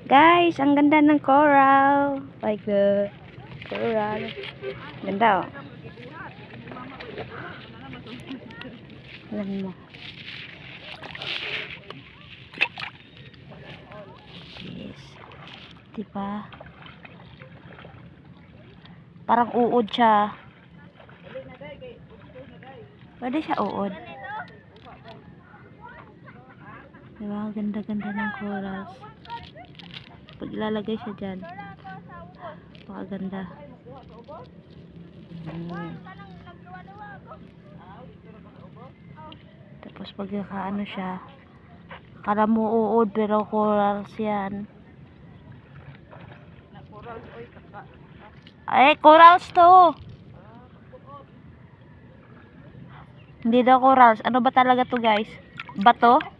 Guys, ang ganda ng coral. Like the coral. Ganda oh. Alam mo. Yes. Diba? Parang uod siya. Pwede siya uod. Diba? Ganda-ganda ng corals. Pag ilalagay siya dyan, pakaganda. Tapos pag nakaano siya, kala mo uod pero corals yan. Ay, corals to! Hindi daw corals. Ano ba talaga to guys? Bato?